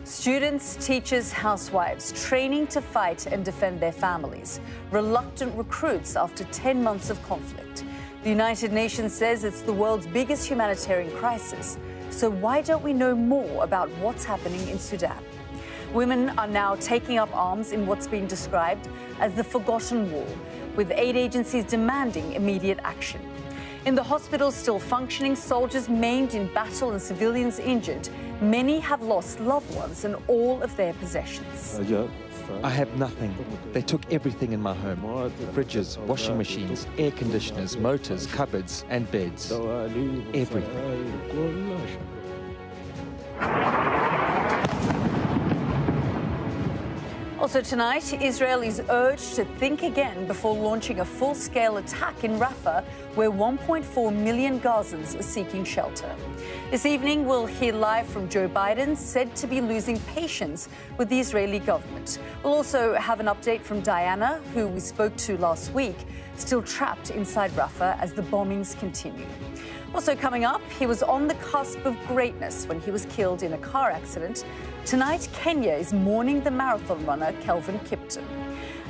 Students, teachers, housewives training to fight and defend their families. Reluctant recruits after 10 months of conflict. The United Nations says it's the world's biggest humanitarian crisis. So why don't we know more about what's happening in Sudan? Women are now taking up arms in what's been described as the forgotten war, with aid agencies demanding immediate action. In the hospitals still functioning, soldiers maimed in battle and civilians injured. Many have lost loved ones and all of their possessions. I have nothing. They took everything in my home. Fridges, washing machines, air conditioners, motors, cupboards and beds. Everything. Also tonight, Israel is urged to think again before launching a full-scale attack in Rafah, where 1.4 million Gazans are seeking shelter. This evening, we'll hear live from Joe Biden, said to be losing patience with the Israeli government. We'll also have an update from Diana, who we spoke to last week, still trapped inside Rafah as the bombings continue. Also coming up, he was on the cusp of greatness when he was killed in a car accident. Tonight, Kenya is mourning the marathon runner Kelvin Kipton.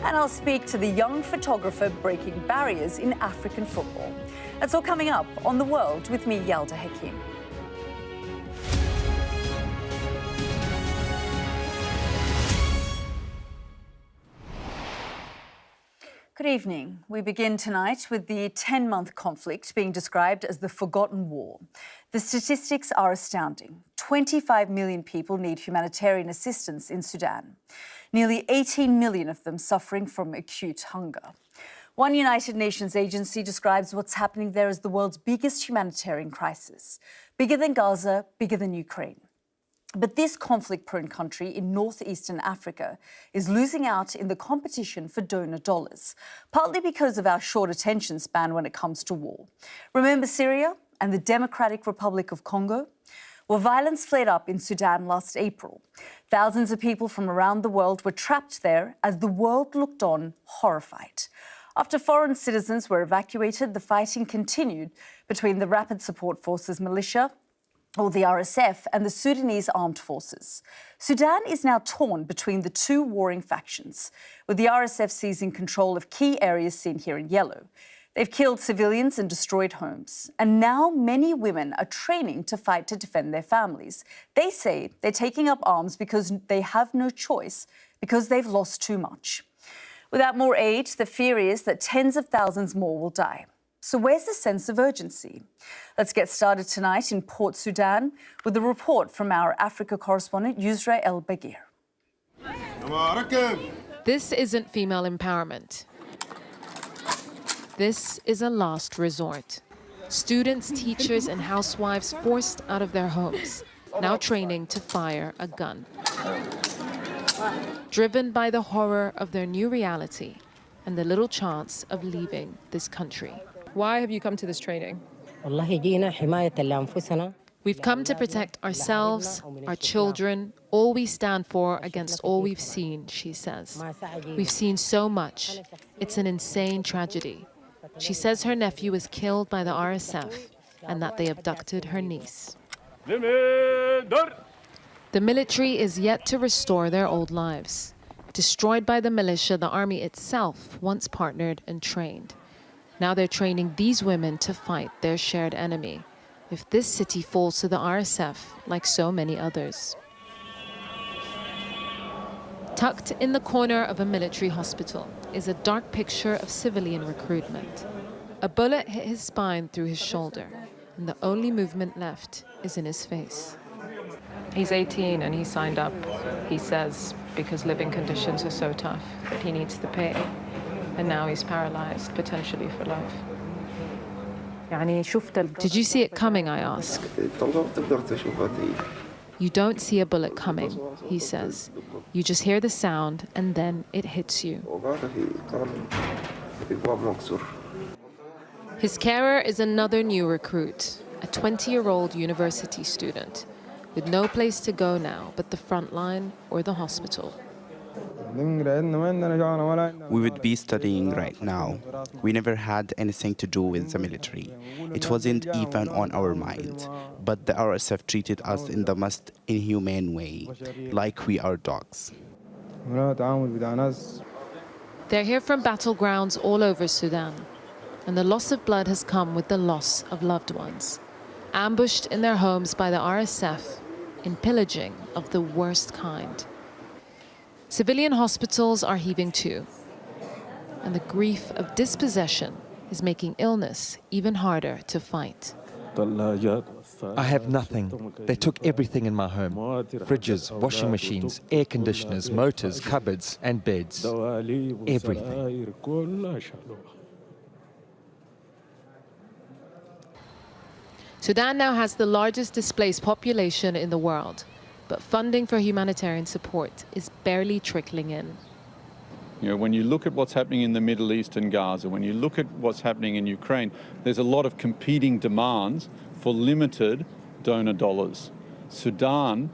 And I'll speak to the young photographer breaking barriers in African football. That's all coming up on The World with me, Yalda Hakim. Good evening. We begin tonight with the 10-month conflict being described as the forgotten war. The statistics are astounding. 25 million people need humanitarian assistance in Sudan. Nearly 18 million of them suffering from acute hunger. One United Nations agency describes what's happening there as the world's biggest humanitarian crisis. Bigger than Gaza, bigger than Ukraine. But this conflict-prone country in northeastern Africa is losing out in the competition for donor dollars, partly because of our short attention span when it comes to war. Remember Syria and the Democratic Republic of Congo? Well, violence flared up in Sudan last April. Thousands of people from around the world were trapped there as the world looked on horrified. After foreign citizens were evacuated, the fighting continued between the Rapid Support Forces militia, or the RSF, and the Sudanese Armed Forces. Sudan is now torn between the two warring factions, with the RSF seizing control of key areas seen here in yellow. They've killed civilians and destroyed homes. And now many women are training to fight to defend their families. They say they're taking up arms because they have no choice, because they've lost too much. Without more aid, the fear is that tens of thousands more will die. So where's the sense of urgency? Let's get started tonight in Port Sudan with a report from our Africa correspondent, Yousra Elbagir. This isn't female empowerment. This is a last resort. Students, teachers, and housewives forced out of their homes, now training to fire a gun. Driven by the horror of their new reality and the little chance of leaving this country. Why have you come to this training? We've come to protect ourselves, our children, all we stand for against all we've seen, she says. We've seen so much. It's an insane tragedy. She says her nephew was killed by the RSF and that they abducted her niece. The military is yet to restore their old lives. Destroyed by the militia, the army itself once partnered and trained. Now they're training these women to fight their shared enemy if this city falls to the RSF like so many others. Tucked in the corner of a military hospital is a dark picture of civilian recruitment. A bullet hit his spine through his shoulder, and the only movement left is in his face. He's 18 and he signed up, he says, because living conditions are so tough that he needs the pay. And now he's paralyzed, potentially for life. Did you see it coming, I ask. You don't see a bullet coming, he says. You just hear the sound and then it hits you. His carer is another new recruit, a 20-year-old university student, with no place to go now but the front line or the hospital. We would be studying right now. We never had anything to do with the military. It wasn't even on our mind. But the RSF treated us in the most inhumane way, like we are dogs. They're here from battlegrounds all over Sudan, and the loss of blood has come with the loss of loved ones, ambushed in their homes by the RSF in pillaging of the worst kind. Civilian hospitals are heaving too, and the grief of dispossession is making illness even harder to fight. I have nothing. They took everything in my home. Fridges, washing machines, air conditioners, motors, cupboards and beds. Everything. Sudan now has the largest displaced population in the world, but funding for humanitarian support is barely trickling in. You know, when you look at what's happening in the Middle East and Gaza, when you look at what's happening in Ukraine, there's a lot of competing demands for limited donor dollars. Sudan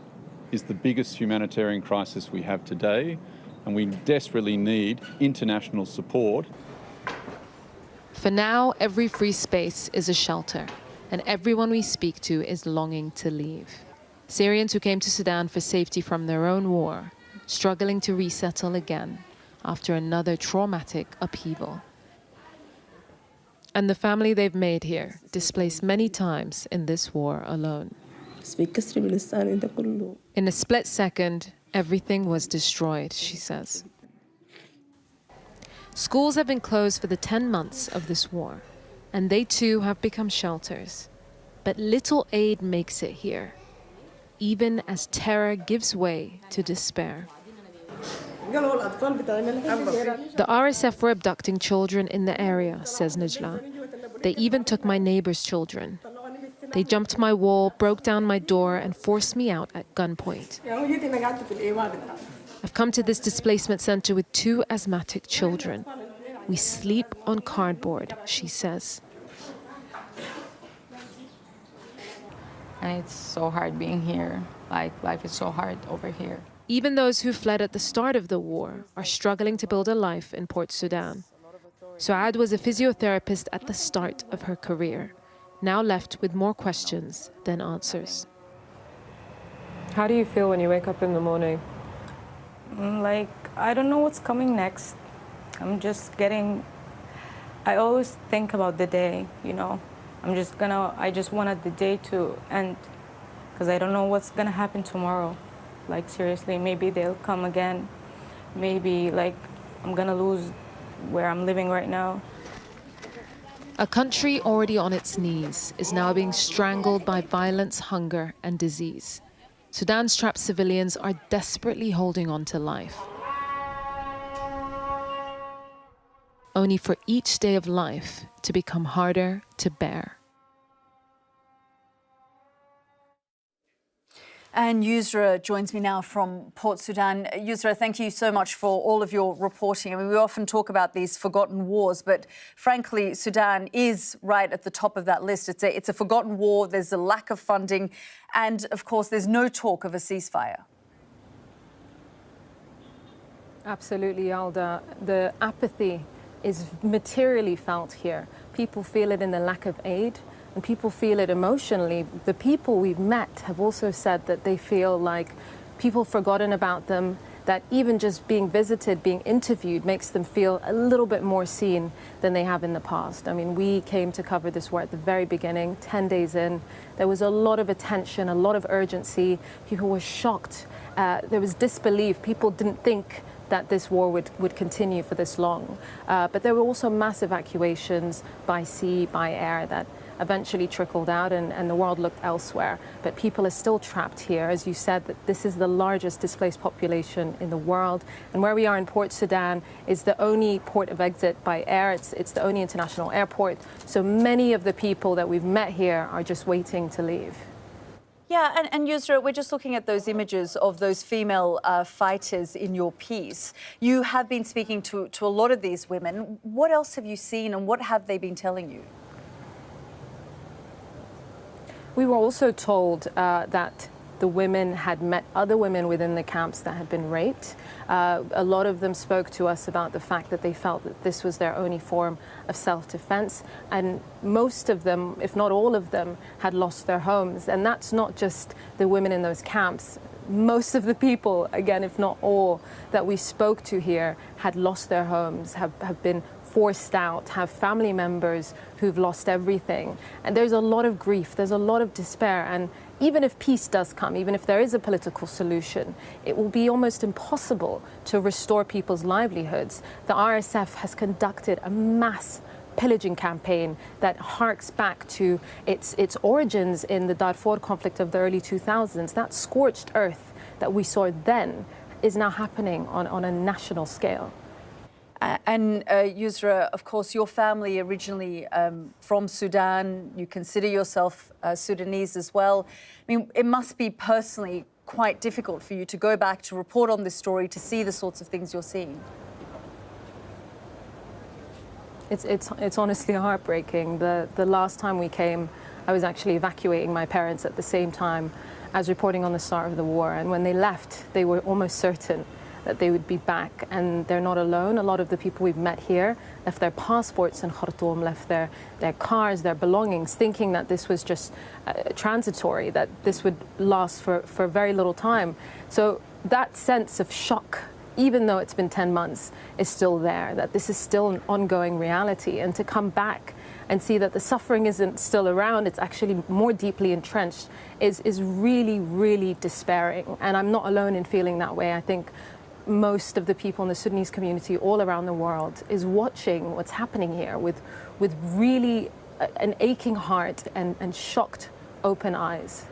is the biggest humanitarian crisis we have today, and we desperately need international support. For now, every free space is a shelter, and everyone we speak to is longing to leave. Syrians who came to Sudan for safety from their own war, struggling to resettle again after another traumatic upheaval. And the family they've made here, displaced many times in this war alone. In a split second, everything was destroyed, she says. Schools have been closed for the 10 months of this war, and they too have become shelters. But little aid makes it here, even as terror gives way to despair. The RSF were abducting children in the area, says Najla. They even took my neighbor's children. They jumped my wall, broke down my door, and forced me out at gunpoint. I've come to this displacement center with 2 asthmatic children. We sleep on cardboard, she says. And it's so hard being here. Like, life is so hard over here. Even those who fled at the start of the war are struggling to build a life in Port Sudan. Suad was a physiotherapist at the start of her career, now left with more questions than answers. How do you feel when you wake up in the morning? Like, I don't know what's coming next. I always think about the day, you know. I just wanted the day to end because I don't know what's gonna happen tomorrow. Like, seriously, maybe they'll come again. Maybe, like, I'm gonna lose where I'm living right now. A country already on its knees is now being strangled by violence, hunger, and disease. Sudan's trapped civilians are desperately holding on to life, only for each day of life to become harder to bear. And Yousra joins me now from Port Sudan. Yousra, thank you so much for all of your reporting. I mean, we often talk about these forgotten wars, but frankly, Sudan is right at the top of that list. It's a forgotten war. There's a lack of funding. And, of course, there's no talk of a ceasefire. Absolutely, Yalda. The apathy is materially felt here. People feel it in the lack of aid, and people feel it emotionally. The people we've met have also said that they feel like people forgotten about them, that even just being visited, being interviewed makes them feel a little bit more seen than they have in the past. I mean, we came to cover this war at the very beginning, 10 days in. There was a lot of attention, a lot of urgency. People were shocked. There was disbelief. People didn't think that this war would continue for this long. But there were also mass evacuations by sea, by air that eventually trickled out and the world looked elsewhere. But people are still trapped here. As you said, that this is the largest displaced population in the world. And where we are in Port Sudan is the only port of exit by air. It's the only international airport. So many of the people that we've met here are just waiting to leave. Yeah, and Yousra, we're just looking at those images of those female fighters in your piece. You have been speaking to a lot of these women. What else have you seen and what have they been telling you? We were also told that the women had met other women within the camps that had been raped. A lot of them spoke to us about the fact that they felt that this was their only form of self-defense. And most of them, if not all of them, had lost their homes. And that's not just the women in those camps. Most of the people, again, if not all, that we spoke to here had lost their homes, have been forced out, have family members who've lost everything. And there's a lot of grief, there's a lot of despair. And even if peace does come, even if there is a political solution, it will be almost impossible to restore people's livelihoods. The RSF has conducted a mass pillaging campaign that harks back to its origins in the Darfur conflict of the early 2000s. That scorched earth that we saw then is now happening on a national scale. And Yousra, of course, your family originally from Sudan, you consider yourself Sudanese as well. I mean, it must be personally quite difficult for you to go back to report on this story, to see the sorts of things you're seeing. It's honestly heartbreaking. The last time we came, I was actually evacuating my parents at the same time as reporting on the start of the war. And when they left, they were almost certain that they would be back, and they're not alone. A lot of the people we've met here left their passports in Khartoum, left their cars, their belongings, thinking that this was just transitory, that this would last for very little time. So that sense of shock, even though it's been 10 months, is still there, that this is still an ongoing reality. And to come back and see that the suffering isn't still around, it's actually more deeply entrenched, is really, really despairing. And I'm not alone in feeling that way. I think most of the people in the Sudanese community all around the world is watching what's happening here with really an aching heart and shocked open eyes.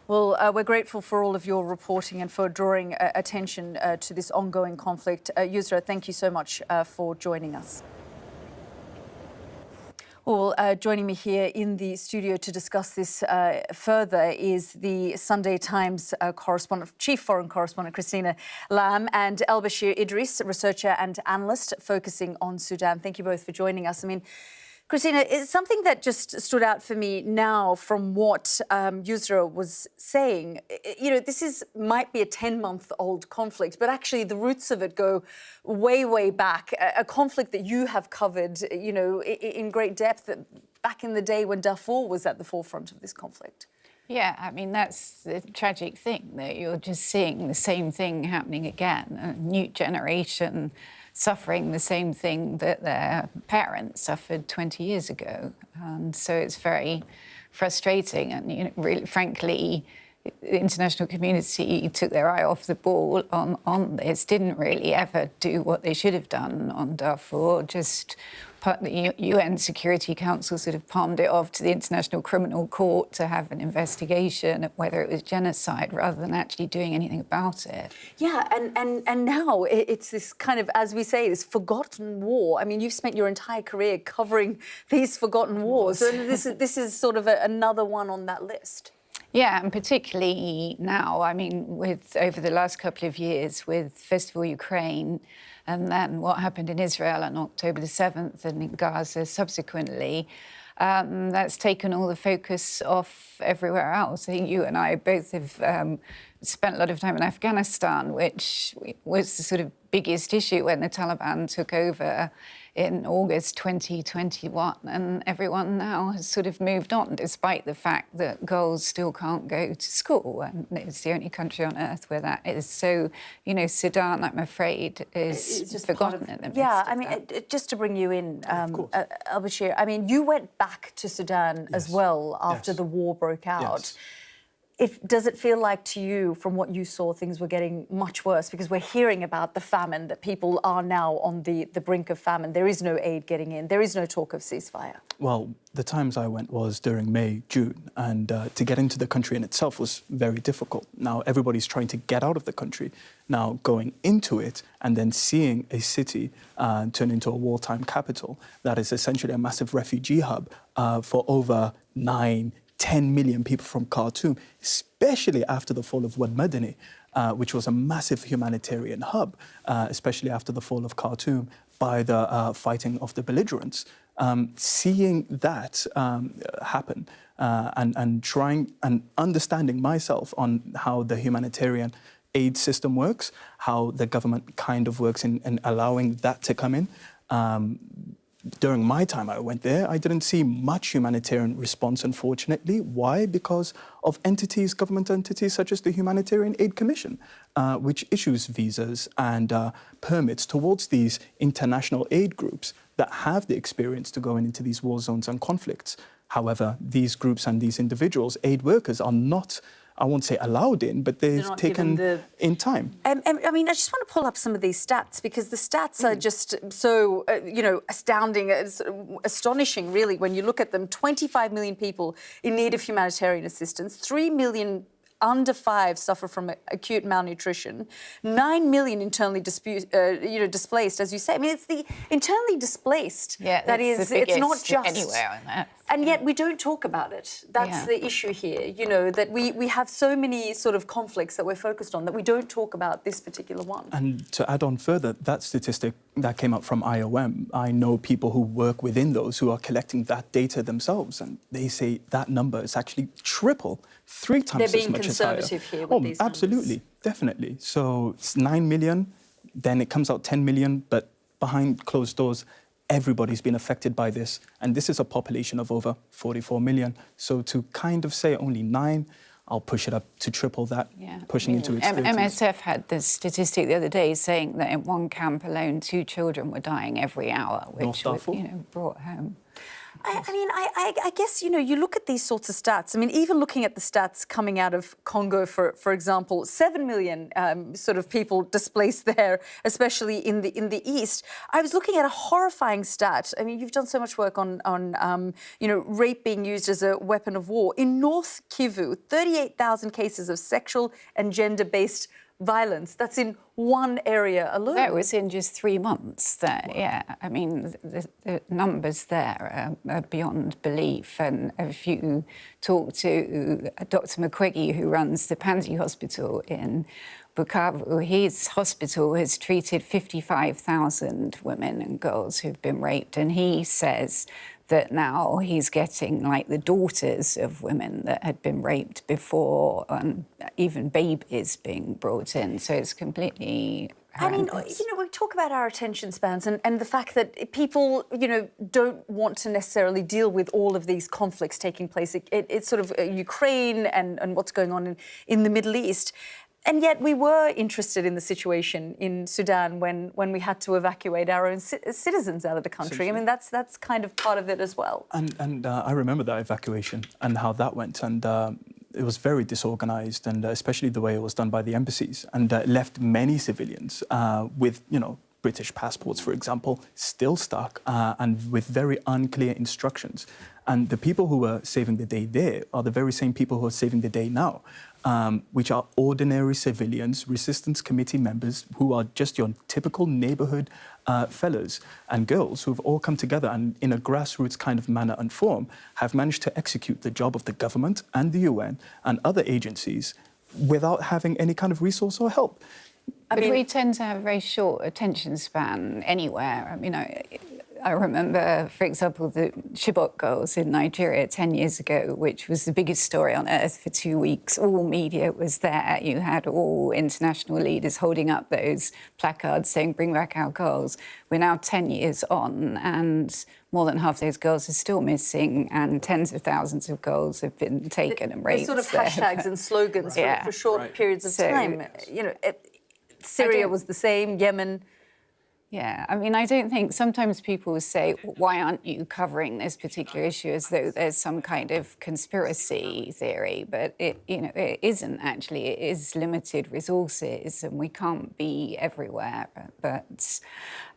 Well, we're grateful for all of your reporting and for drawing attention to this ongoing conflict. Yousra, thank you so much for joining us. Well, joining me here in the studio to discuss this further is the Sunday Times chief foreign correspondent, Christina Lamb, and Elbagir Idris, researcher and analyst focusing on Sudan. Thank you both for joining us. I mean, Christina, it's something that just stood out for me now from what Yousra was saying. You know, this might be a 10-month-old conflict, but actually the roots of it go way, way back. A conflict that you have covered, you know, in great depth back in the day when Darfur was at the forefront of this conflict. Yeah, I mean, that's the tragic thing, that you're just seeing the same thing happening again, a new generation suffering the same thing that their parents suffered 20 years ago. And so it's very frustrating. And, you know, really, frankly, the international community took their eye off the ball on this, didn't really ever do what they should have done on Darfur, just put the UN Security Council sort of palmed it off to the International Criminal Court to have an investigation of whether it was genocide rather than actually doing anything about it. Yeah, and now it's this kind of, as we say, this forgotten war. I mean, you've spent your entire career covering these forgotten wars, and this is sort of another one on that list. Yeah, and particularly now, I mean, over the last couple of years with Festival Ukraine, and then what happened in Israel on October the 7th and in Gaza subsequently, that's taken all the focus off everywhere else. I think you and I both have spent a lot of time in Afghanistan, which was the sort of biggest issue when the Taliban took over in August 2021, and everyone now has sort of moved on, despite the fact that girls still can't go to school, and it's the only country on earth where that is. So, you know, Sudan, I'm afraid, is just forgotten in the midst Yeah, of I mean, that. just to bring you in, Elbagir, I mean, you went back to Sudan as well after the war broke out. Yes. Does it feel like to you, from what you saw, things were getting much worse? Because we're hearing about the famine, that people are now on the brink of famine. There is no aid getting in. There is no talk of ceasefire. Well, the times I went was during May, June, and to get into the country in itself was very difficult. Now, everybody's trying to get out of the country. Now, going into it and then seeing a city turn into a wartime capital that is essentially a massive refugee hub for over 10 million people from Khartoum, especially after the fall of Wad Madani, which was a massive humanitarian hub, especially after the fall of Khartoum by the fighting of the belligerents. Seeing that happen and trying and understanding myself on how the humanitarian aid system works, how the government kind of works in allowing that to come in. During my time I went there, I didn't see much humanitarian response, unfortunately. Why? Because of entities, government entities such as the Humanitarian Aid Commission, which issues visas and permits towards these international aid groups that have the experience to go into these war zones and conflicts. However, these groups and these individuals, aid workers, are not, I won't say allowed in, but they've taken in time. I mean, I just want to pull up some of these stats because the stats are just so, astounding, astonishing, really, when you look at them. 25 million people in need of humanitarian assistance, 3 million under 5 suffer from acute malnutrition, 9 million internally displaced, as you say. I mean, it's the internally displaced that is, it's not just anywhere on Earth. And yet we don't talk about it. That's the issue here, that we have so many sort of conflicts that we're focused on that we don't talk about this particular one. And to add on further, that statistic that came up from IOM, I know people who work within those who are collecting that data themselves, and they say that number is actually triple, 3 times as much as higher. They're being conservative here with these numbers. Absolutely, definitely. So it's 9 million, then it comes out 10 million, but behind closed doors, everybody's been affected by this. And this is a population of over 44 million. So to kind of say only 9, I'll push it up to triple that, pushing into its 30s. MSF had the statistic the other day saying that in one camp alone, 2 children were dying every hour, which was, brought home. I guess, you look at these sorts of stats. I mean, even looking at the stats coming out of Congo, for example, 7 million sort of people displaced there, especially in the east. I was looking at a horrifying stat. I mean, you've done so much work on rape being used as a weapon of war. In North Kivu, 38,000 cases of sexual and gender-based violence. That's in one area alone. That was in just 3 months. I mean, the numbers there are beyond belief. And if you talk to Dr. Mukwege, who runs the Panzi Hospital in Bukavu, his hospital has treated 55,000 women and girls who've been raped. And he says that now he's getting, like, the daughters of women that had been raped before, and even babies being brought in. So it's completely horrendous. I mean, we talk about our attention spans and the fact that people, don't want to necessarily deal with all of these conflicts taking place. It's sort of Ukraine and what's going on in the Middle East. And yet we were interested in the situation in Sudan when we had to evacuate our own citizens out of the country. I mean, that's kind of part of it as well. And I remember that evacuation and how that went. And it was very disorganized, and especially the way it was done by the embassies, and left many civilians with, British passports, for example, still stuck and with very unclear instructions. And the people who were saving the day there are the very same people who are saving the day now, which are ordinary civilians, resistance committee members who are just your typical neighborhood fellas and girls who've all come together and in a grassroots kind of manner and form have managed to execute the job of the government and the UN and other agencies without having any kind of resource or help. But we tend to have a very short attention span anywhere. I mean, I remember, for example, the Chibok girls in Nigeria 10 years ago, which was the biggest story on earth for 2 weeks. All media was there. You had all international leaders holding up those placards saying, "Bring back our girls." We're now 10 years on, and more than half those girls are still missing, and tens of thousands of girls have been taken and raped. Sort of hashtags and slogans for short periods of time. Syria was the same, Yemen. Yeah, I mean, I don't think sometimes people say, why aren't you covering this particular issue as though there's some kind of conspiracy theory? But it isn't actually. It is limited resources and we can't be everywhere. But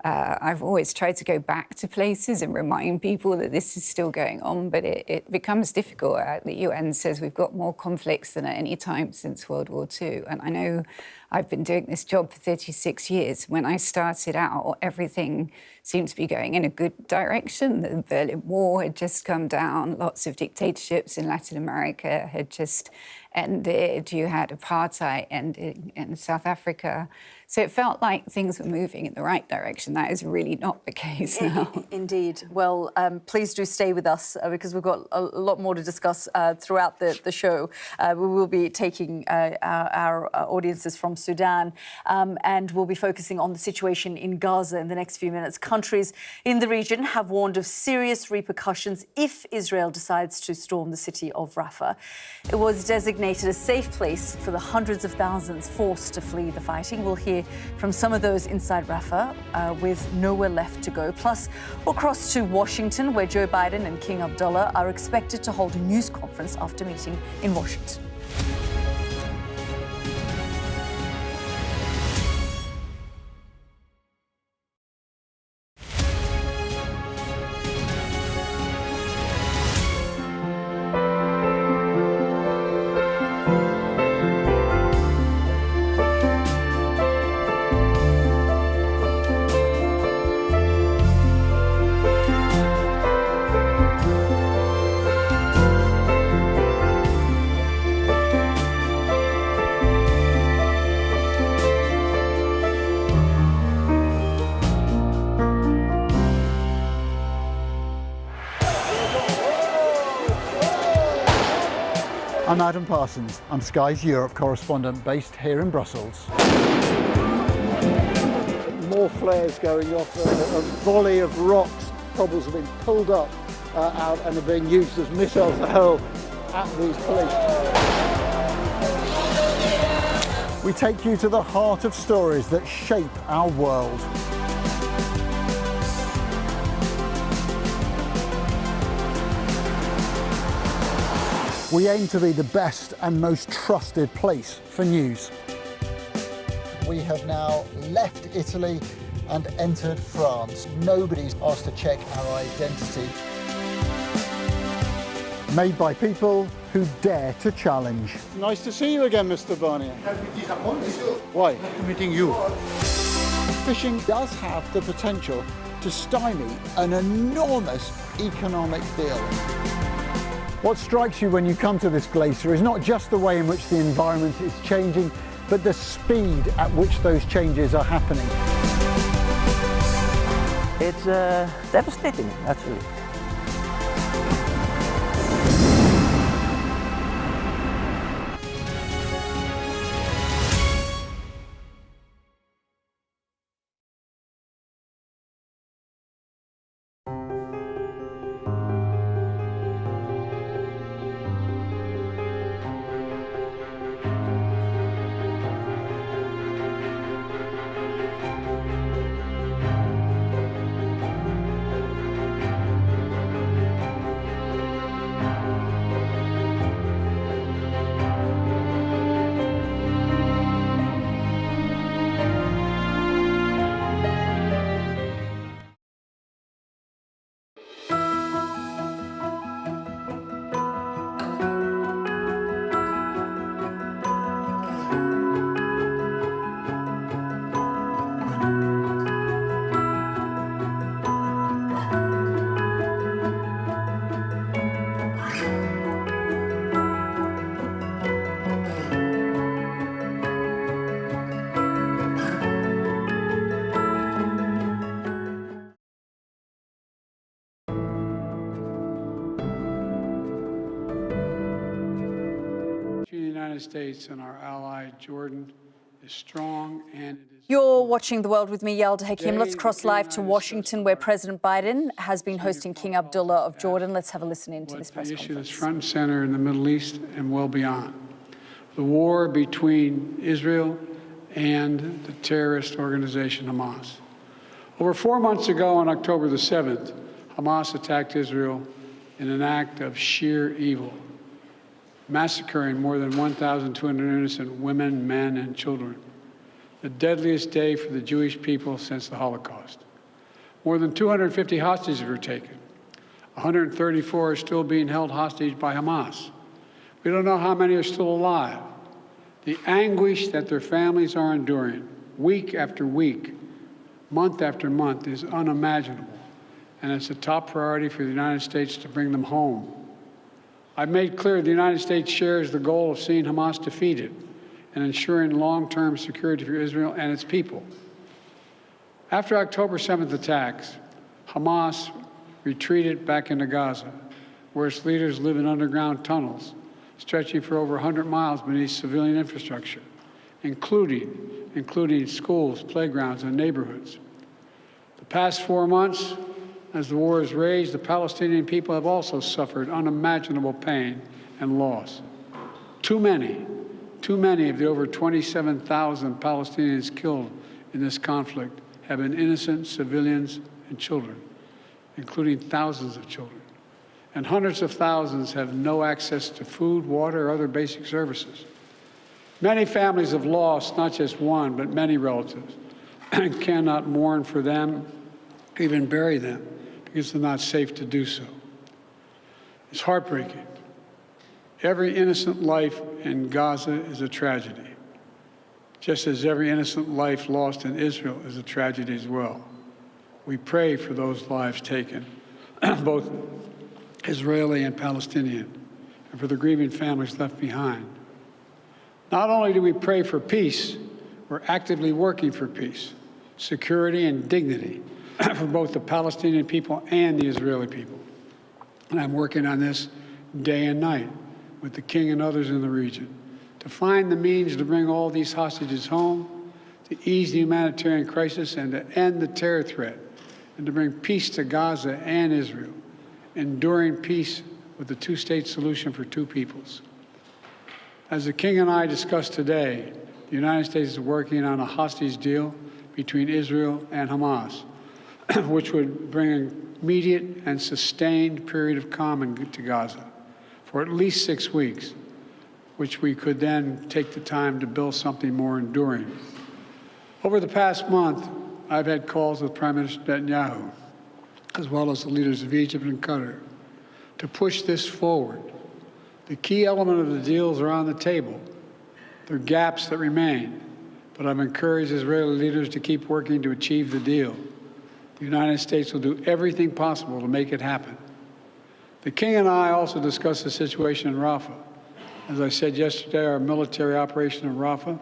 I've always tried to go back to places and remind people that this is still going on, but it becomes difficult. The UN says we've got more conflicts than at any time since World War II. And I know I've been doing this job for 36 years. When I started out, everything seemed to be going in a good direction. The Berlin Wall had just come down. Lots of dictatorships in Latin America had just ended, you had apartheid ending in South Africa. So it felt like things were moving in the right direction. That is really not the case now. Indeed. Well, please do stay with us because we've got a lot more to discuss throughout the show. We will be taking our audiences from Sudan and we'll be focusing on the situation in Gaza in the next few minutes. Countries in the region have warned of serious repercussions if Israel decides to storm the city of Rafah. It was designated a safe place for the hundreds of thousands forced to flee the fighting. We'll hear from some of those inside Rafah with nowhere left to go. Plus, we'll cross to Washington, where Joe Biden and King Abdullah are expected to hold a news conference after meeting in Washington. I'm Adam Parsons. I'm Sky's Europe correspondent based here in Brussels. More flares going off, a volley of rocks, cobbles have been pulled up out and are being used as missiles to hurl at these police. We take you to the heart of stories that shape our world. We aim to be the best and most trusted place for news. We have now left Italy and entered France. Nobody's asked to check our identity. Made by people who dare to challenge. Nice to see you again, Mr. Barnier. Why? Meeting you. Fishing does have the potential to stymie an enormous economic deal. What strikes you when you come to this glacier is not just the way in which the environment is changing, but the speed at which those changes are happening. It's devastating, actually. United States and our ally Jordan is strong and it is... You're watching The World with me, Yalda Hakim. Let's cross live to Washington, where President Biden has been hosting King Abdullah of Jordan. Let's have a listen into this press conference. The issue that's front and center in the Middle East and well beyond. The war between Israel and the terrorist organization Hamas. Over 4 months ago, on October the 7th, Hamas attacked Israel in an act of sheer evil, massacring more than 1,200 innocent women, men, and children. The deadliest day for the Jewish people since the Holocaust. More than 250 hostages were taken. 134 are still being held hostage by Hamas. We don't know how many are still alive. The anguish that their families are enduring, week after week, month after month, is unimaginable. And it's a top priority for the United States to bring them home. I've made clear the United States shares the goal of seeing Hamas defeated and ensuring long-term security for Israel and its people. After October 7th attacks, Hamas retreated back into Gaza, where its leaders live in underground tunnels stretching for over 100 miles beneath civilian infrastructure, including schools, playgrounds, and neighborhoods. The past 4 months, as the war has raged, the Palestinian people have also suffered unimaginable pain and loss. Too many of the over 27,000 Palestinians killed in this conflict have been innocent civilians and children, including thousands of children. And hundreds of thousands have no access to food, water, or other basic services. Many families have lost not just one, but many relatives, and cannot mourn for them, even bury them, because it's not safe to do so. It's heartbreaking. Every innocent life in Gaza is a tragedy, just as every innocent life lost in Israel is a tragedy as well. We pray for those lives taken, both Israeli and Palestinian, and for the grieving families left behind. Not only do we pray for peace, we're actively working for peace, security, and dignity for both the Palestinian people and the Israeli people. And I'm working on this day and night with the king and others in the region to find the means to bring all these hostages home, to ease the humanitarian crisis, and to end the terror threat, and to bring peace to Gaza and Israel, enduring peace with the two-state solution for two peoples. As the king and I discussed today, the United States is working on a hostage deal between Israel and Hamas, which would bring an immediate and sustained period of calm to Gaza for at least 6 weeks, which we could then take the time to build something more enduring. Over the past month, I've had calls with Prime Minister Netanyahu, as well as the leaders of Egypt and Qatar, to push this forward. The key element of the deals are on the table. There are gaps that remain, but I've encouraged Israeli leaders to keep working to achieve the deal. The United States will do everything possible to make it happen. The king and I also discussed the situation in Rafah. As I said yesterday, our military operation in Rafah,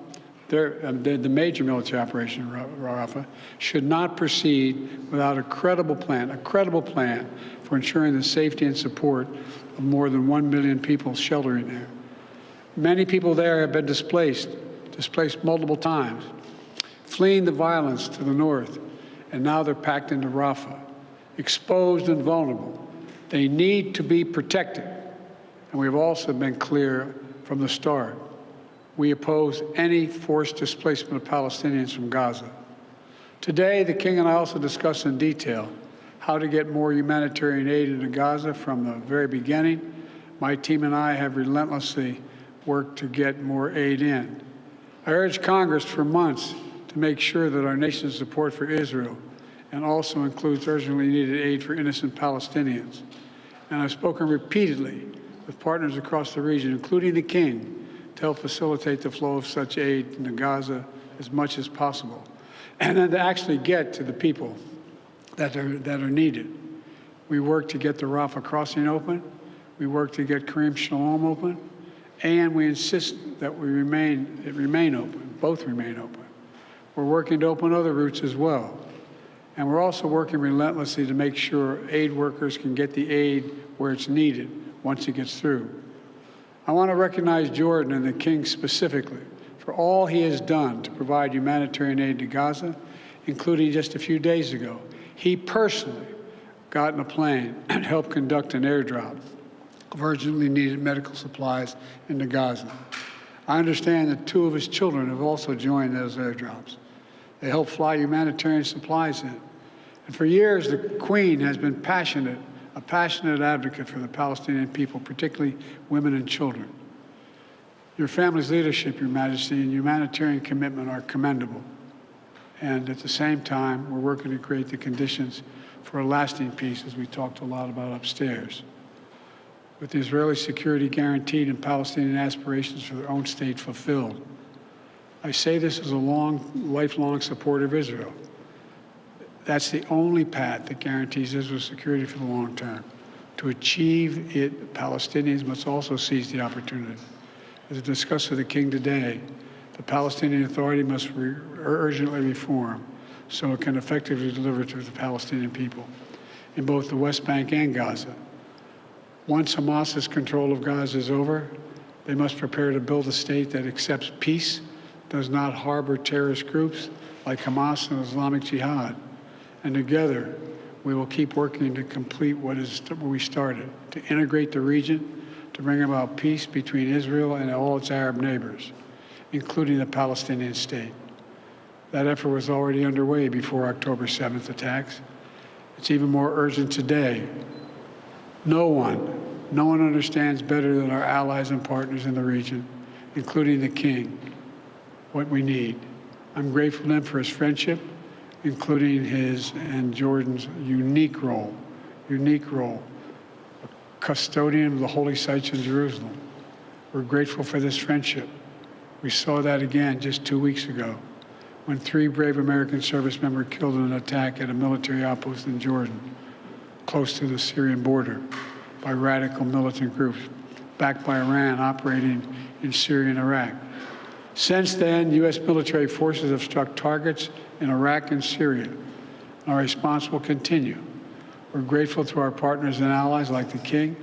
the major military operation in Rafah, should not proceed without a credible plan for ensuring the safety and support of more than 1 million people sheltering there. Many people there have been displaced multiple times, fleeing the violence to the north, and now they're packed into Rafah, exposed and vulnerable. They need to be protected. And we've also been clear from the start. We oppose any forced displacement of Palestinians from Gaza. Today, the king and I also discussed in detail how to get more humanitarian aid into Gaza from the very beginning. My team and I have relentlessly worked to get more aid in. I urged Congress for months to make sure that our nation's support for Israel and also includes urgently needed aid for innocent Palestinians. And I've spoken repeatedly with partners across the region, including the king, to help facilitate the flow of such aid into Gaza as much as possible, and then to actually get to the people that are needed. We work to get the Rafah crossing open, we work to get Karim Shalom open, and we insist that it remain open, both remain open. We're working to open other routes as well. And we're also working relentlessly to make sure aid workers can get the aid where it's needed once it gets through. I want to recognize Jordan and the king specifically for all he has done to provide humanitarian aid to Gaza, including just a few days ago. He personally got in a plane and helped conduct an airdrop of urgently needed medical supplies into Gaza. I understand that 2 of his children have also joined those airdrops. They help fly humanitarian supplies in. And for years, the Queen has been a passionate advocate for the Palestinian people, particularly women and children. Your family's leadership, Your Majesty, and humanitarian commitment are commendable. And at the same time, we're working to create the conditions for a lasting peace, as we talked a lot about upstairs. With the Israeli security guaranteed and Palestinian aspirations for their own state fulfilled. I say this as a lifelong supporter of Israel. That's the only path that guarantees Israel's security for the long term. To achieve it, Palestinians must also seize the opportunity. As discussed with the King today, the Palestinian Authority must urgently reform so it can effectively deliver to the Palestinian people in both the West Bank and Gaza. Once Hamas's control of Gaza is over, they must prepare to build a state that accepts peace, does not harbor terrorist groups like Hamas and Islamic Jihad. And together, we will keep working to complete what we started, to integrate the region, to bring about peace between Israel and all its Arab neighbors, including the Palestinian state. That effort was already underway before October 7th attacks. It's even more urgent today. No one understands better than our allies and partners in the region, including the King, what we need. I'm grateful to him for his friendship, including his and Jordan's unique role, a custodian of the holy sites in Jerusalem. We're grateful for this friendship. We saw that again just 2 weeks ago, when 3 brave American service members killed in an attack at a military outpost in Jordan, close to the Syrian border, by radical militant groups backed by Iran operating in Syria and Iraq. Since then, U.S. military forces have struck targets in Iraq and Syria. Our response will continue. We're grateful to our partners and allies like the King,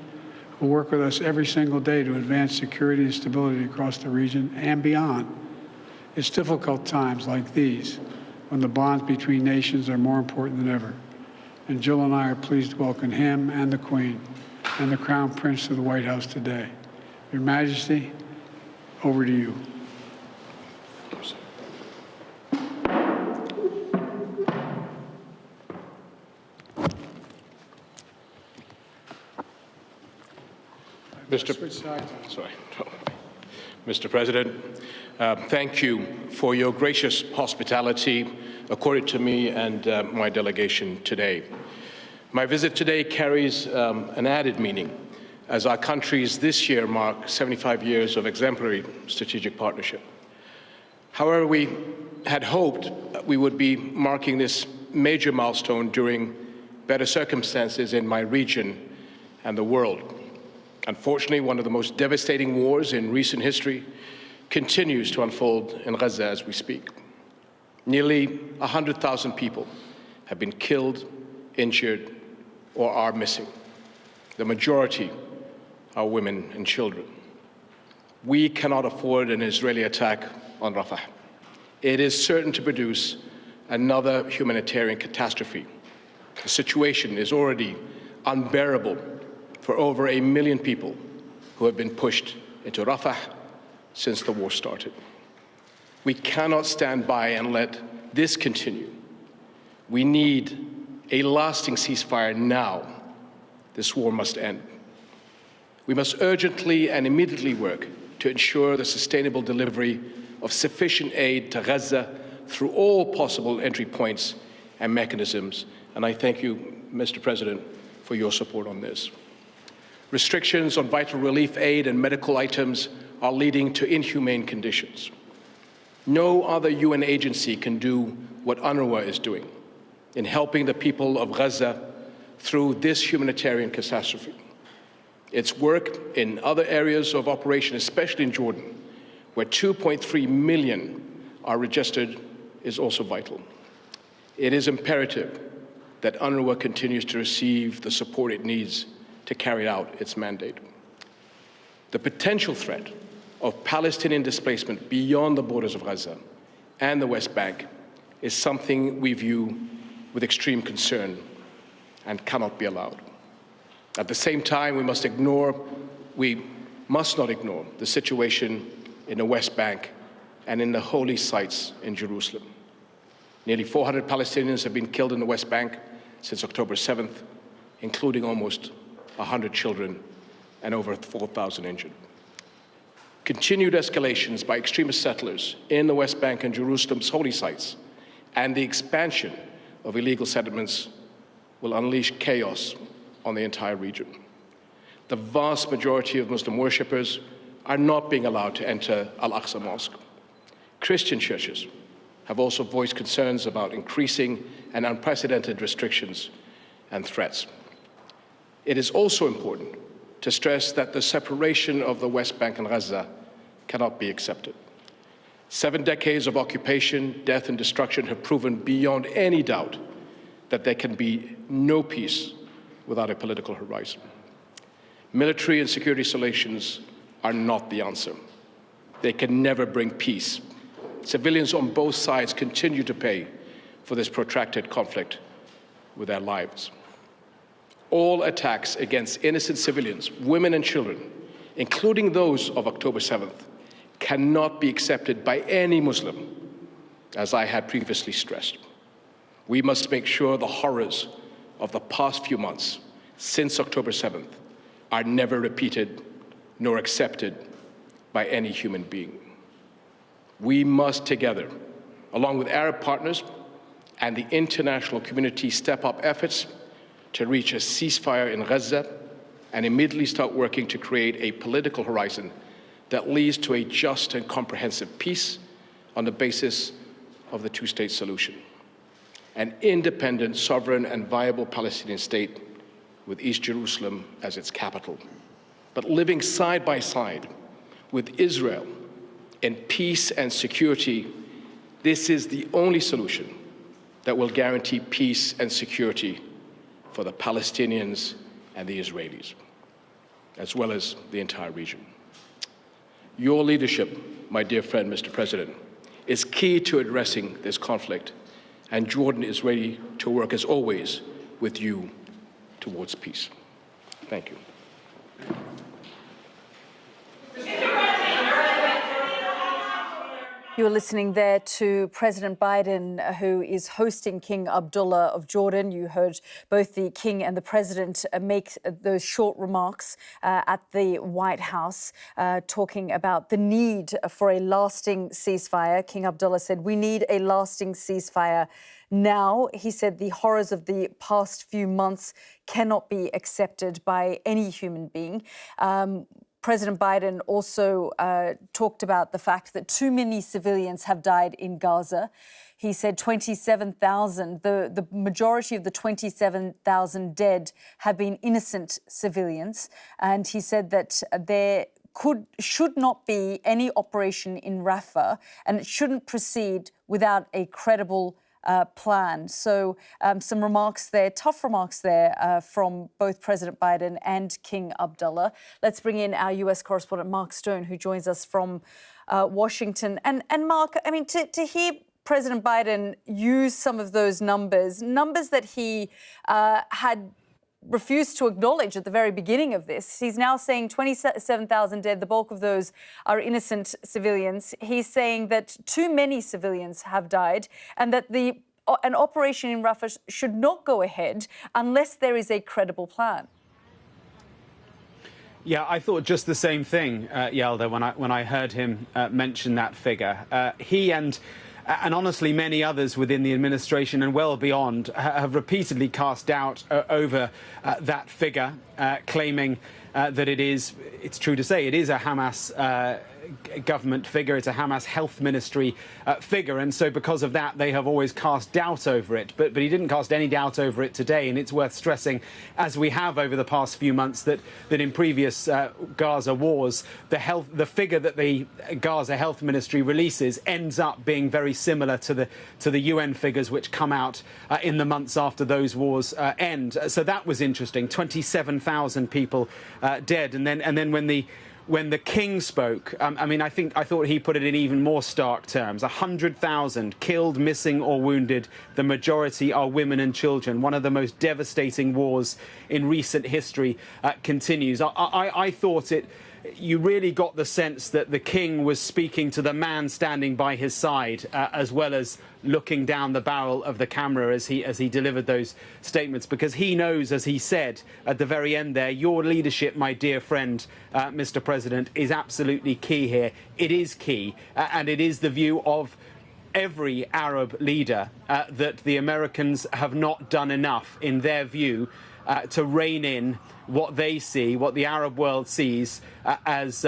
who work with us every single day to advance security and stability across the region and beyond. It's difficult times like these when the bonds between nations are more important than ever. And Jill and I are pleased to welcome him and the Queen and the Crown Prince to the White House today. Your Majesty, over to you. Mr. President, thank you for your gracious hospitality accorded to me and my delegation today. My visit today carries an added meaning, as our countries this year mark 75 years of exemplary strategic partnership. However, we had hoped we would be marking this major milestone during better circumstances in my region and the world. Unfortunately, one of the most devastating wars in recent history continues to unfold in Gaza as we speak. Nearly 100,000 people have been killed, injured, or are missing. The majority are women and children. We cannot afford an Israeli attack on Rafah. It is certain to produce another humanitarian catastrophe. The situation is already unbearable for over 1 million people who have been pushed into Rafah since the war started. We cannot stand by and let this continue. We need a lasting ceasefire now. This war must end. We must urgently and immediately work to ensure the sustainable delivery of sufficient aid to Gaza through all possible entry points and mechanisms. And I thank you, Mr. President, for your support on this. Restrictions on vital relief aid and medical items are leading to inhumane conditions. No other UN agency can do what UNRWA is doing in helping the people of Gaza through this humanitarian catastrophe. Its work in other areas of operation, especially in Jordan, where 2.3 million are registered, is also vital. It is imperative that UNRWA continues to receive the support it needs to carry out its mandate. The potential threat of Palestinian displacement beyond the borders of Gaza and the West Bank is something we view with extreme concern and cannot be allowed. At the same time, we must not ignore the situation in the West Bank and in the holy sites in Jerusalem. Nearly 400 Palestinians have been killed in the West Bank since October 7th, including almost 100 children and over 4,000 injured. Continued escalations by extremist settlers in the West Bank and Jerusalem's holy sites and the expansion of illegal settlements will unleash chaos on the entire region. The vast majority of Muslim worshippers are not being allowed to enter Al-Aqsa Mosque. Christian churches have also voiced concerns about increasing and unprecedented restrictions and threats. It is also important to stress that the separation of the West Bank and Gaza cannot be accepted. 7 decades of occupation, death, and destruction have proven beyond any doubt that there can be no peace without a political horizon. Military and security solutions are not the answer. They can never bring peace. Civilians on both sides continue to pay for this protracted conflict with their lives. All attacks against innocent civilians, women and children, including those of October 7th, cannot be accepted by any Muslim, as I had previously stressed. We must make sure the horrors of the past few months, since October 7th, are never repeated nor accepted by any human being. We must together, along with Arab partners and the international community, step up efforts to reach a ceasefire in Gaza and immediately start working to create a political horizon that leads to a just and comprehensive peace on the basis of the two-state solution. An independent, sovereign, and viable Palestinian state with East Jerusalem as its capital, but living side by side with Israel in peace and security. This is the only solution that will guarantee peace and security for the Palestinians and the Israelis, as well as the entire region. Your leadership, my dear friend, Mr. President, is key to addressing this conflict, and Jordan is ready to work, as always, with you towards peace. Thank you. You were listening there to President Biden, who is hosting King Abdullah of Jordan. You heard both the King and the President make those short remarks at the White House, talking about the need for a lasting ceasefire. King Abdullah said, "We need a lasting ceasefire now." He said the horrors of the past few months cannot be accepted by any human being. President Biden also talked about the fact that too many civilians have died in Gaza. He said 27,000, the majority of the 27,000 dead have been innocent civilians. And he said that there should not be any operation in Rafah, and it shouldn't proceed without a credible plan. So some remarks there, tough remarks there from both President Biden and King Abdullah. Let's bring in our US correspondent, Mark Stone, who joins us from Washington. And Mark, I mean, to hear President Biden use some of those numbers that he had refused to acknowledge at the very beginning of this. He's now saying 27,000 dead. The bulk of those are innocent civilians. He's saying that too many civilians have died and that an operation in Rafah should not go ahead unless there is a credible plan. Yeah, I thought just the same thing, Yalda, when I heard him mention that figure. He and honestly many others within the administration and well beyond have repeatedly cast doubt over that figure, claiming that it's true to say, it is a Hamas government figure, it's a Hamas health ministry figure, and so because of that they have always cast doubt over it. But he didn't cast any doubt over it today, and it's worth stressing, as we have over the past few months, that in previous Gaza wars, the figure that the Gaza health ministry releases ends up being very similar to the UN figures which come out in the months after those wars end. So that was interesting. 27,000 people dead, and then when the King spoke, I thought he put it in even more stark terms. 100,000 killed, missing or wounded. The majority are women and children. One of the most devastating wars in recent history continues. I thought you really got the sense that the King was speaking to the man standing by his side, as well as looking down the barrel of the camera as he delivered those statements, because he knows, as he said at the very end there, your leadership, my dear friend, Mr. President, is absolutely key here. It is key, and it is the view of every Arab leader that the Americans have not done enough, in their view, to rein in what they see, what the Arab world sees as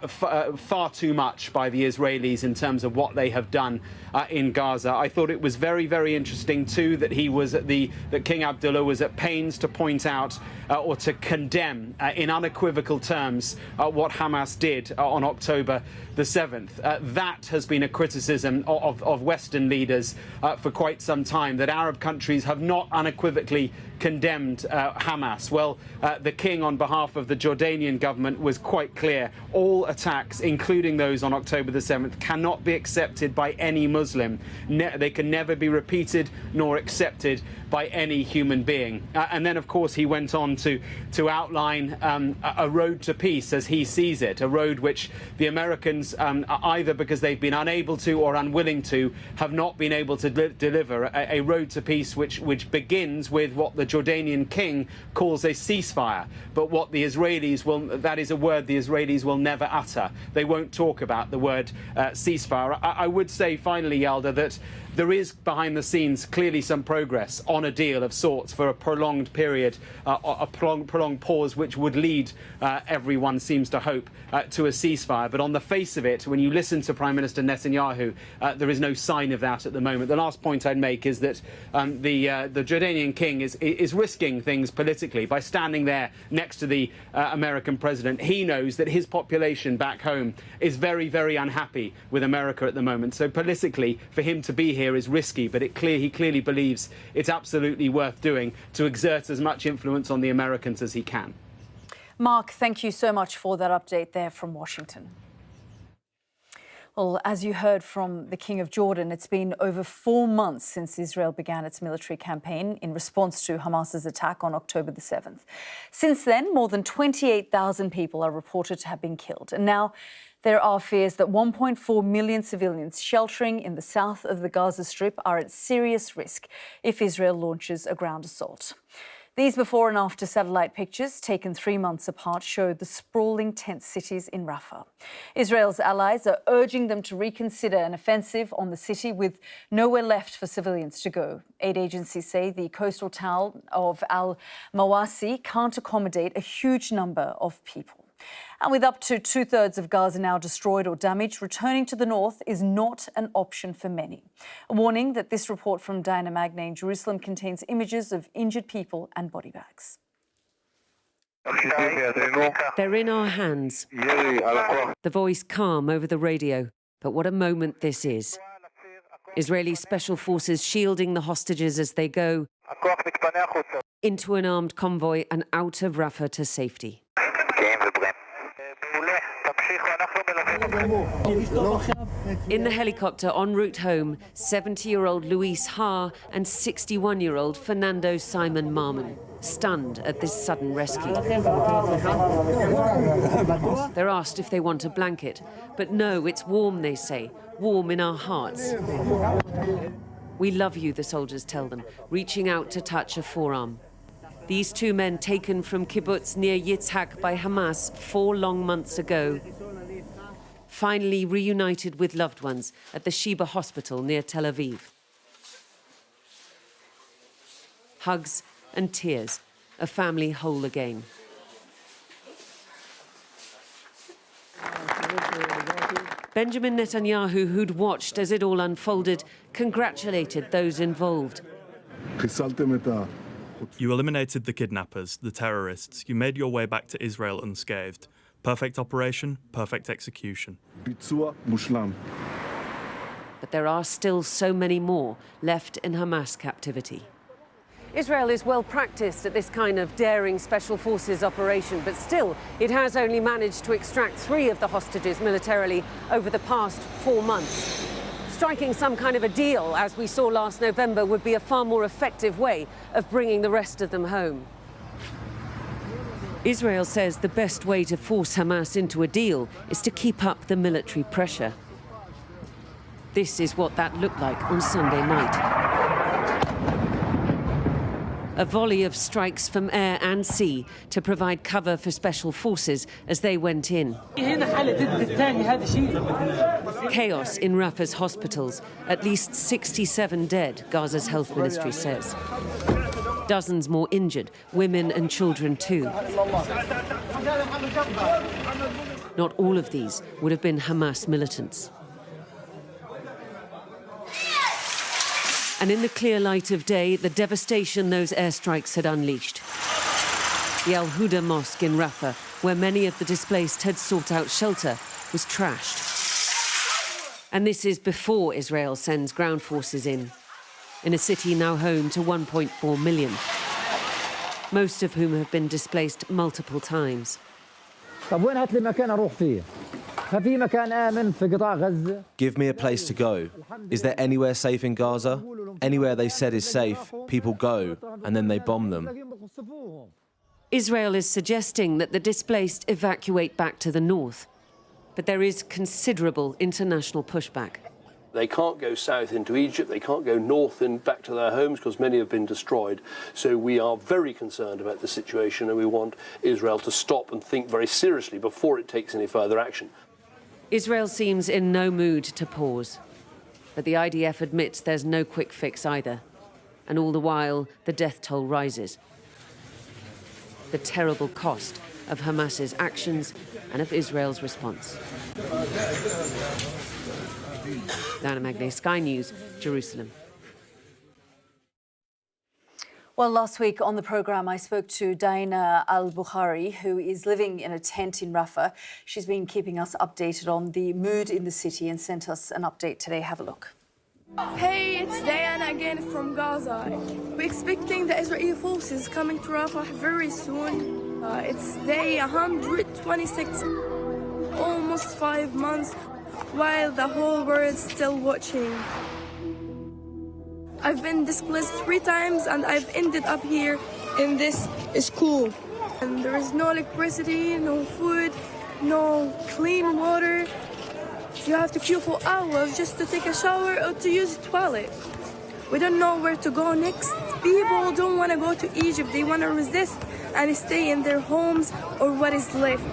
far too much by the Israelis in terms of what they have done in Gaza. I thought it was very, very interesting too that that King Abdullah was at pains to point out or to condemn in unequivocal terms what Hamas did on October the 7th. That has been a criticism of Western leaders for quite some time, that Arab countries have not unequivocally condemned Hamas. Well, the king, on behalf of the Jordanian government, was quite clear. All attacks, including those on October the 7th, cannot be accepted by any Muslim. They can never be repeated nor accepted by any human being. And then, of course, he went on to outline a road to peace as he sees it, a road which the Americans, either because they've been unable to or unwilling to, have not been able to deliver, a road to peace which begins with what the Jordanian king calls a ceasefire. But what the Israelis that is a word the Israelis will never utter. They won't talk about the word ceasefire. I would say, finally, Yalda, that there is, behind the scenes, clearly some progress on a deal of sorts for a prolonged period, a prolonged pause, which would lead, everyone seems to hope, to a ceasefire. But on the face of it, when you listen to Prime Minister Netanyahu, there is no sign of that at the moment. The last point I'd make is that the Jordanian king is risking things politically by standing there next to the American president. He knows that his population back home is very, very unhappy with America at the moment. So politically, for him to be here is risky, but he clearly believes it's absolutely worth doing to exert as much influence on the Americans as he can. Mark, thank you so much for that update there from Washington. Well, as you heard from the King of Jordan, it's been over 4 months since Israel began its military campaign in response to Hamas's attack on October the 7th. Since then, more than 28,000 people are reported to have been killed. And now there are fears that 1.4 million civilians sheltering in the south of the Gaza Strip are at serious risk if Israel launches a ground assault. These before and after satellite pictures taken 3 months apart showed the sprawling tent cities in Rafah. Israel's allies are urging them to reconsider an offensive on the city with nowhere left for civilians to go. Aid agencies say the coastal town of Al-Mawasi can't accommodate a huge number of people. And with up to 2/3 of Gaza now destroyed or damaged, returning to the north is not an option for many. A warning that this report from Diana Magna in Jerusalem contains images of injured people and body bags. They're in our hands. The voice calm over the radio. But what a moment this is. Israeli special forces shielding the hostages as they go into an armed convoy and out of Rafah to safety. In the helicopter en route home, 70-year-old Luis Ha and 61-year-old Fernando Simon Marman, stunned at this sudden rescue. They're asked if they want a blanket, but no, it's warm, they say, warm in our hearts. We love you, the soldiers tell them, reaching out to touch a forearm. These 2 men taken from kibbutz near Yitzhak by Hamas 4 long months ago, finally reunited with loved ones at the Sheba Hospital near Tel Aviv. Hugs and tears, a family whole again. Benjamin Netanyahu, who'd watched as it all unfolded, congratulated those involved. You eliminated the kidnappers, the terrorists. You made your way back to Israel unscathed. Perfect operation, perfect execution. But there are still so many more left in Hamas captivity. Israel is well practiced at this kind of daring special forces operation, but still it has only managed to extract 3 of the hostages militarily over the past 4 months. Striking some kind of a deal, as we saw last November, would be a far more effective way of bringing the rest of them home. Israel says the best way to force Hamas into a deal is to keep up the military pressure. This is what that looked like on Sunday night. A volley of strikes from air and sea to provide cover for special forces as they went in. Chaos in Rafah's hospitals. At least 67 dead, Gaza's health ministry says. Dozens more injured, women and children too. Not all of these would have been Hamas militants. And in the clear light of day, the devastation those airstrikes had unleashed. The Al-Huda Mosque in Rafah, where many of the displaced had sought out shelter, was trashed. And this is before Israel sends ground forces in a city now home to 1.4 million, most of whom have been displaced multiple times. Give me a place to go. Is there anywhere safe in Gaza? Anywhere they said is safe, people go, and then they bomb them. Israel is suggesting that the displaced evacuate back to the north, but there is considerable international pushback. They can't go south into Egypt, they can't go north and back to their homes because many have been destroyed. So we are very concerned about the situation and we want Israel to stop and think very seriously before it takes any further action. Israel seems in no mood to pause, but the IDF admits there's no quick fix either. And all the while, the death toll rises. The terrible cost of Hamas's actions and of Israel's response. Diana Magnay, Sky News, Jerusalem. Well, last week on the programme, I spoke to Yalda Elbagir, who is living in a tent in Rafah. She's been keeping us updated on the mood in the city and sent us an update today. Have a look. Hey, it's Diana again from Gaza. We're expecting the Israeli forces coming to Rafah very soon. It's day 126, almost 5 months, while the whole world's still watching. I've been displaced 3 times and I've ended up here in this school. And there is no electricity, no food, no clean water. You have to queue for hours just to take a shower or to use the toilet. We don't know where to go next. People don't want to go to Egypt. They want to resist and stay in their homes or what is left.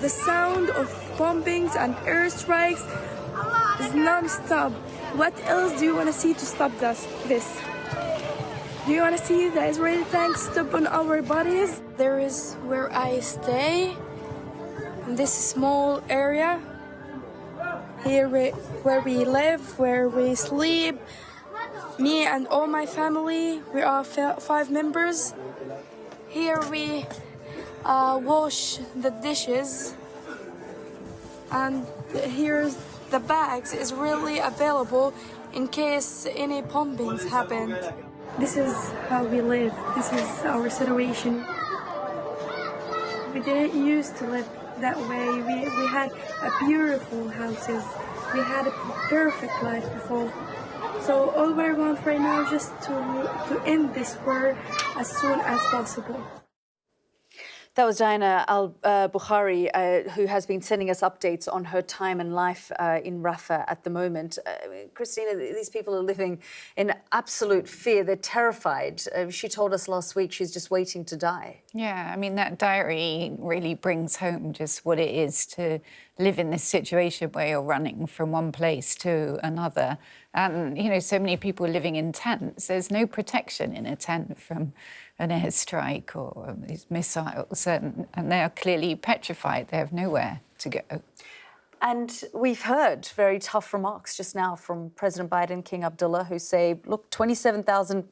The sound of bombings and airstrikes is non-stop. What else do you want to see to stop this? Do you want to see the Israeli tanks step on our bodies? There is where I stay, in this small area. Here where we live, where we sleep. Me and all my family, we are 5 members. Here we wash the dishes, and here's the bags is really available in case any bombings happen. This is how we live. This is our situation. We didn't used to live that way. We had beautiful houses. We had a perfect life before. So all we want right now is just to end this war as soon as possible. That was Yalda Elbagir, who has been sending us updates on her time and life in Rafah at the moment. Christina, these people are living in absolute fear. They're terrified. She told us last week she's just waiting to die. Yeah, I mean, that diary really brings home just what it is to live in this situation where you're running from one place to another. And, you know, so many people living in tents. There's no protection in a tent from an airstrike or these missiles, and they are clearly petrified. They have nowhere to go. And we've heard very tough remarks just now from President Biden, King Abdullah, who say, look, 27,000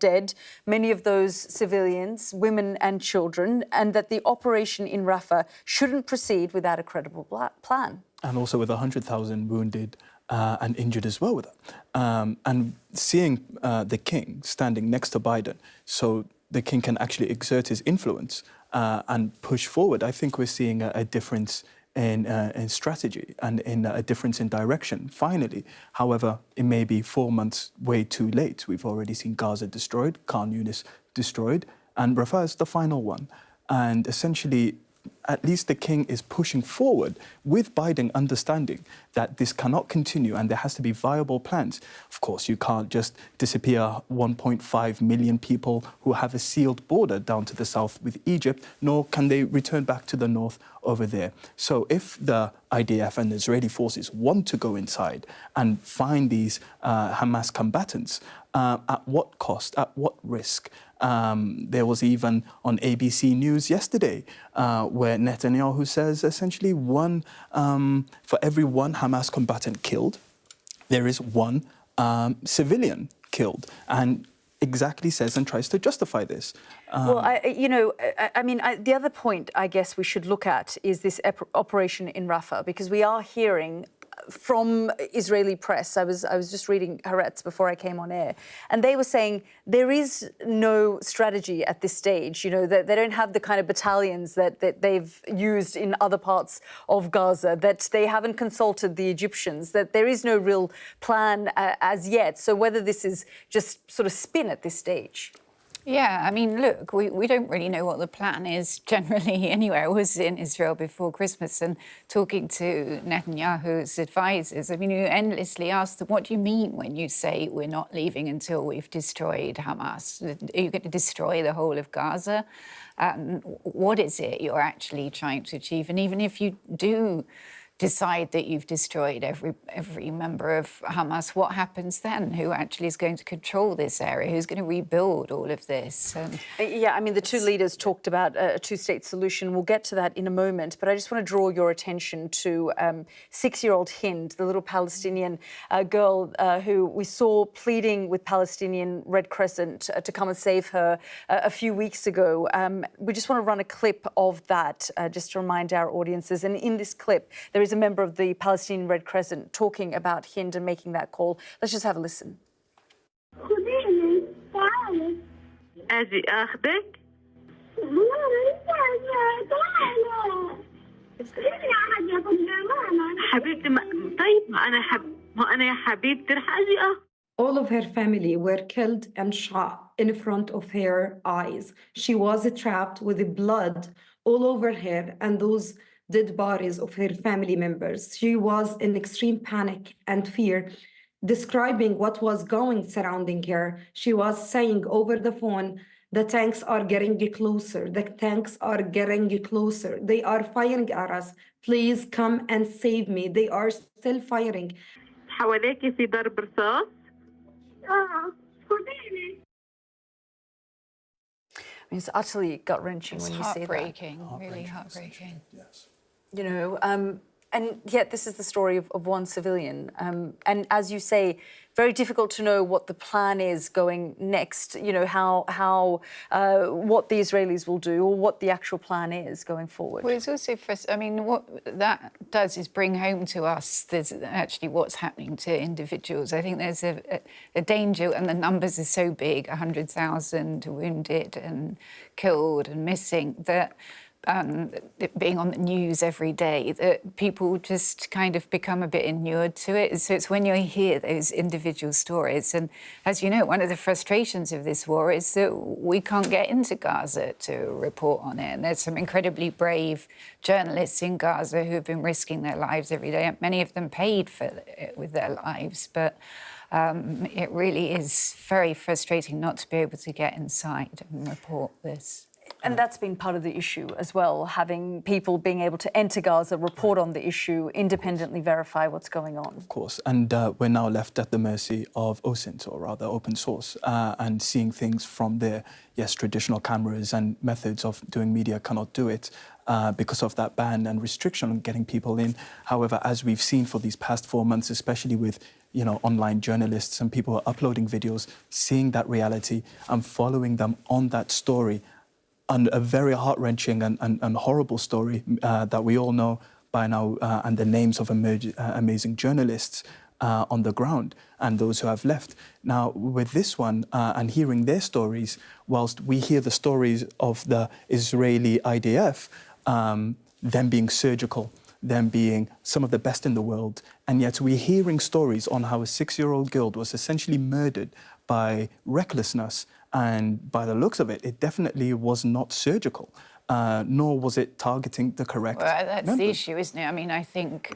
dead, many of those civilians, women and children, and that the operation in Rafah shouldn't proceed without a credible plan. And also with 100,000 wounded and injured as well with that. And seeing the king standing next to Biden, so the king can actually exert his influence and push forward, I think we're seeing a difference in strategy and in a difference in direction, finally. However, it may be 4 months way too late. We've already seen Gaza destroyed, Khan Yunis destroyed, and Rafah is the final one. And essentially, at least the king is pushing forward with Biden understanding that this cannot continue and there has to be viable plans. Of course, you can't just disappear 1.5 million people who have a sealed border down to the south with Egypt, nor can they return back to the north over there. So if the IDF and Israeli forces want to go inside and find these Hamas combatants. At what cost? At what risk? There was even on ABC News yesterday where Netanyahu says essentially for every one Hamas combatant killed, there is one civilian killed, and exactly says and tries to justify this. Well, the other point I guess we should look at is this operation in Rafah, because we are hearing from Israeli press. I was just reading Haaretz before I came on air, and they were saying there is no strategy at this stage. You know, that they don't have the kind of battalions that they've used in other parts of Gaza, that they haven't consulted the Egyptians, that there is no real plan as yet. So whether this is just sort of spin at this stage. Yeah, I mean, look, we don't really know what the plan is generally anywhere. I was in Israel before Christmas and talking to Netanyahu's advisors. I mean, you endlessly ask them, what do you mean when you say we're not leaving until we've destroyed Hamas? Are you going to destroy the whole of Gaza? What is it you're actually trying to achieve? And even if you do decide that you've destroyed every member of Hamas, what happens then? Who actually is going to control this area? Who's going to rebuild all of this? Yeah, I mean, the two leaders talked about a two-state solution. We'll get to that in a moment, but I just want to draw your attention to 6-year-old Hind, the little Palestinian girl who we saw pleading with Palestinian Red Crescent to come and save her a few weeks ago. We just want to run a clip of that just to remind our audiences. And in this clip, there is a member of the Palestinian Red Crescent talking about Hind and making that call. Let's just have a listen. All of her family were killed and shot in front of her eyes. She was trapped with blood all over her and those dead bodies of her family members. She was in extreme panic and fear, describing what was surrounding her. She was saying over the phone, the tanks are getting closer. The tanks are getting closer. They are firing at us. Please come and save me. They are still firing. I mean, it's utterly gut-wrenching when you see that. Heartbreaking, really heartbreaking. Yes. You know, and yet this is the story of one civilian. And as you say, very difficult to know what the plan is going next, you know, what the Israelis will do or what the actual plan is going forward. Well, it's also, I mean, what that does is bring home to us there's actually what's happening to individuals. I think there's a danger, and the numbers are so big, 100,000 wounded and killed and missing, that being on the news every day, that people just kind of become a bit inured to it. So it's when you hear those individual stories. And as you know, one of the frustrations of this war is that we can't get into Gaza to report on it. And there's some incredibly brave journalists in Gaza who have been risking their lives every day. Many of them paid for it with their lives. But it really is very frustrating not to be able to get inside and report this. And that's been part of the issue as well, having people being able to enter Gaza, report on the issue, independently verify what's going on. Of course, and we're now left at the mercy of OSINT, or rather open source, and seeing things from there. Yes, traditional cameras and methods of doing media cannot do it because of that ban and restriction on getting people in. However, as we've seen for these past 4 months, especially with online journalists and people uploading videos, seeing that reality and following them on that story, and a very heart-wrenching and horrible story that we all know by now, and the names of amazing journalists on the ground and those who have left. Now, with this one and hearing their stories, whilst we hear the stories of the Israeli IDF, them being surgical, them being some of the best in the world, and yet we're hearing stories on how a 6-year-old girl was essentially murdered by recklessness. And by the looks of it, it definitely was not surgical, nor was it targeting the correct that's members. the issue, isn't it? I mean, I think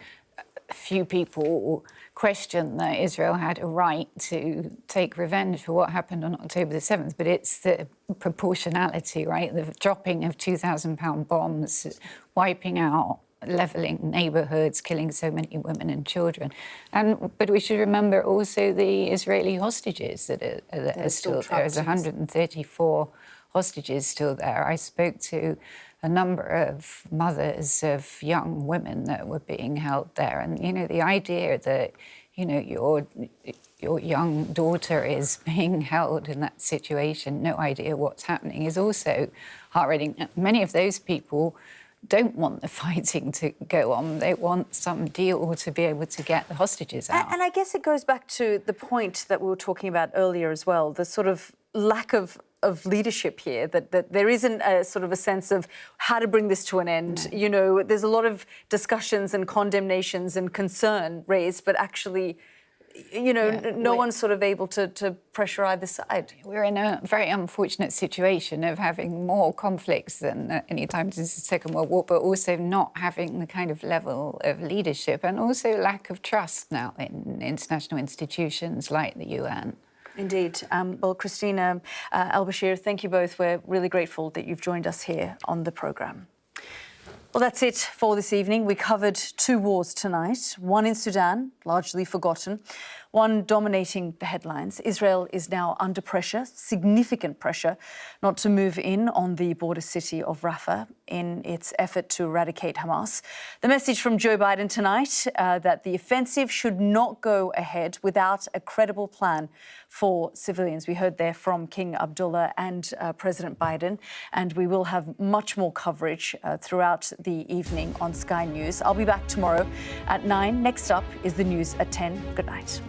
few people question that Israel had a right to take revenge for what happened on October the 7th, but it's the proportionality, right? The dropping of 2,000-pound bombs, wiping out levelling neighbourhoods, killing so many women and children. But we should remember also the Israeli hostages that are still there. There's 134 hostages still there. I spoke to a number of mothers of young women that were being held there. And, you know, the idea that, you know, your young daughter is being held in that situation, no idea what's happening, is also heart-rending. Many of those people don't want the fighting to go on. They want some deal to be able to get the hostages out. And I guess it goes back to the point that we were talking about earlier as well, the sort of lack of leadership here, that there isn't a sort of a sense of how to bring this to an end. You know, there's a lot of discussions and condemnations and concern raised, but actually, you know, no one's sort of able to pressure either side. We're in a very unfortunate situation of having more conflicts than any time since the Second World War, but also not having the kind of level of leadership and also lack of trust now in international institutions like the UN. Indeed. Well, Christina, Elbagir, thank you both. We're really grateful that you've joined us here on the programme. Well, that's it for this evening. We covered 2 wars tonight, one in Sudan, largely forgotten, one dominating the headlines. Israel is now under pressure, significant pressure, not to move in on the border city of Rafah in its effort to eradicate Hamas. The message from Joe Biden tonight that the offensive should not go ahead without a credible plan for civilians. We heard there from King Abdullah and President Biden, and we will have much more coverage throughout the evening on Sky News. I'll be back tomorrow at 9. Next up is the news at 10. Good night.